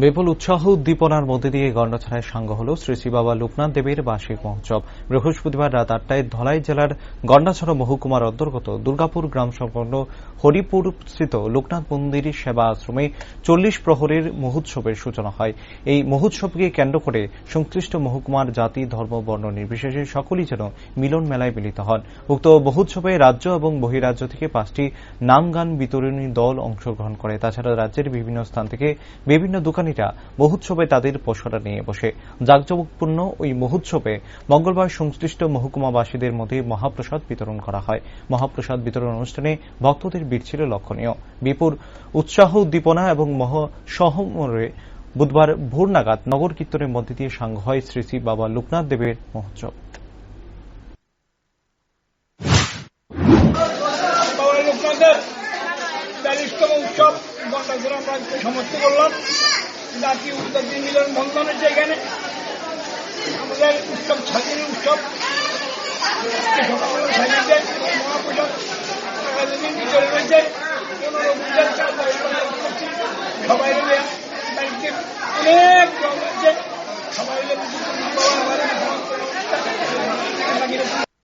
বিপুল উৎসাহ উদ্দীপনার মধ্যে দিয়ে গন্ডাছড়ায় সাঙ্গ হল শ্রী শ্রী বাবা লোকনাথ দেবের বার্ষিক মহোৎসব। বৃহস্পতিবার রাত 8টায় ধলাই জেলার গন্ডাছড়া মহকুমার অন্তর্গত দুর্গাপুর গ্রাম সংলগ্ন হরিপুর স্থিত লোকনাথ মন্দির সেবা আশ্রমে 40 প্রহরের মহোৎসবের সূচনা হয়। এই মহোৎসবকে কেন্দ্র করে সংশ্লিষ্ট মহকুমার জাতি ধর্ম বর্ণ নির্বিশেষে সকলেই যেন মিলন মেলায় মিলিত হন। উক্ত মহোৎসবে রাজ্য এবং বহিরাজ্য থেকে 5টি নাম গান বিতরণী দল অংশগ্রহণ করে। তাছাড়া রাজ্যের বিভিন্ন স্থান থেকে বিভিন্ন দোকানীরা মহোৎসবে তাদের পসরা নিয়ে বসে। জাঁকজমকপূর্ণ ওই মহোৎসবে মঙ্গলবার সংশ্লিষ্ট মহকুমাবাসীদের মধ্যে মহাপ্রসাদ বিতরণ করা হয়। মহাপ্রসাদ বিতরণ অনুষ্ঠানে ভক্তদের ভিড় ছিল লক্ষণীয়। বিপুল উৎসাহ উদ্দীপনা এবং সহমরে বুধবার ভোর নাগাদ নগর কীর্তনের মধ্যে দিয়ে সাঙ্গ হয় শ্রী শ্রী বাবা লোকনাথ দেবের মহোৎসব। উৎসব গন্ডাছড়া আমরা সমস্ত করলাম। জাতীয় উদ্যোগী মিলন বন্ধন হচ্ছে এখানে আমাদের উৎসব স্বাধীন উৎসব। সকালবেলা সাজিয়েছে মহাপ্রসাদ ভিতরে রয়েছে। সবাই বাড়িতে অনেক রং আছে। সবাই